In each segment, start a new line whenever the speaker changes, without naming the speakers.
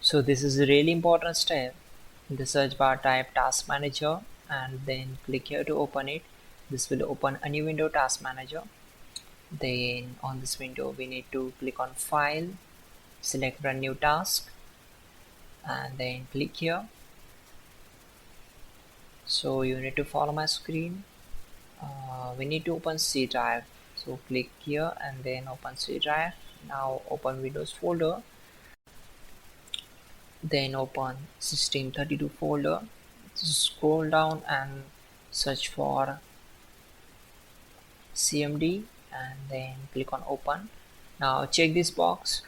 So this is a really important step. In the search bar, type Task Manager and then click here to open it. This will open a new window, Task Manager. Then on this window we need to click on File, select Run New Task and then click here. So you need to follow my screen. We need to open C drive, so click here and then open C drive. Now open Windows folder, then open System32 folder. Scroll down and search for CMD and then click on open. Now check this box,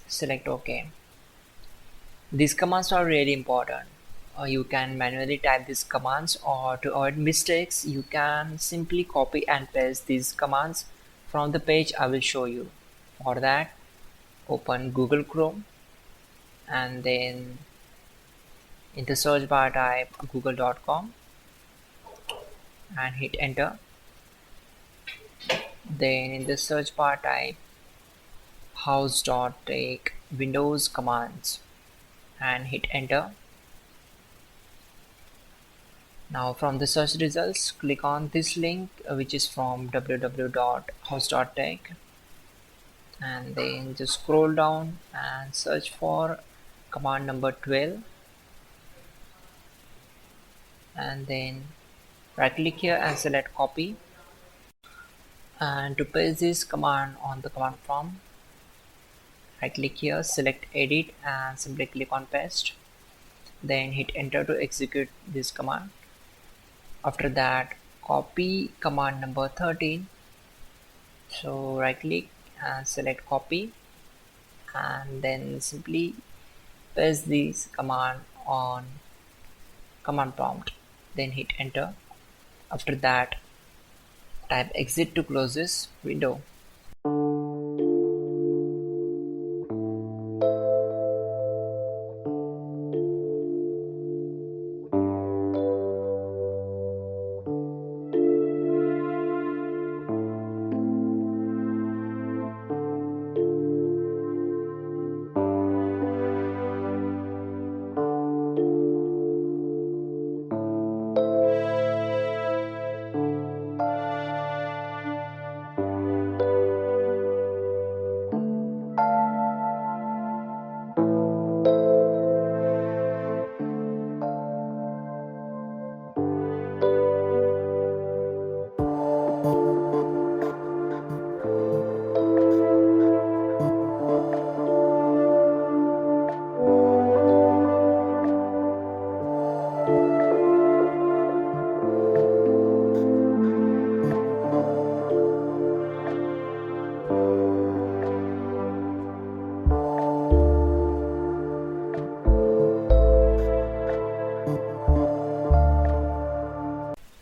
select OK. These commands are really important. You can manually type these commands, or to avoid mistakes you can simply copy and paste these commands from the page I will show you. For that, open Google Chrome and then in the search bar type google.com and hit enter. Then in the search bar type hows.tech Windows commands and hit enter. Now from the search results, click on this link which is from www.hows.tech and then just scroll down and search for command number 12 and then right click here and select copy. And to paste this command on the command prompt, right click here, select edit and simply click on paste, then hit enter to execute this command. After that, copy command number 13, so right click and select copy and then simply paste this command on command prompt, then hit enter. After that, type exit to close this window.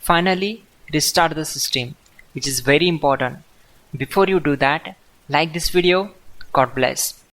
Finally, restart the system, which is very important. Before you do that, like this video. God bless.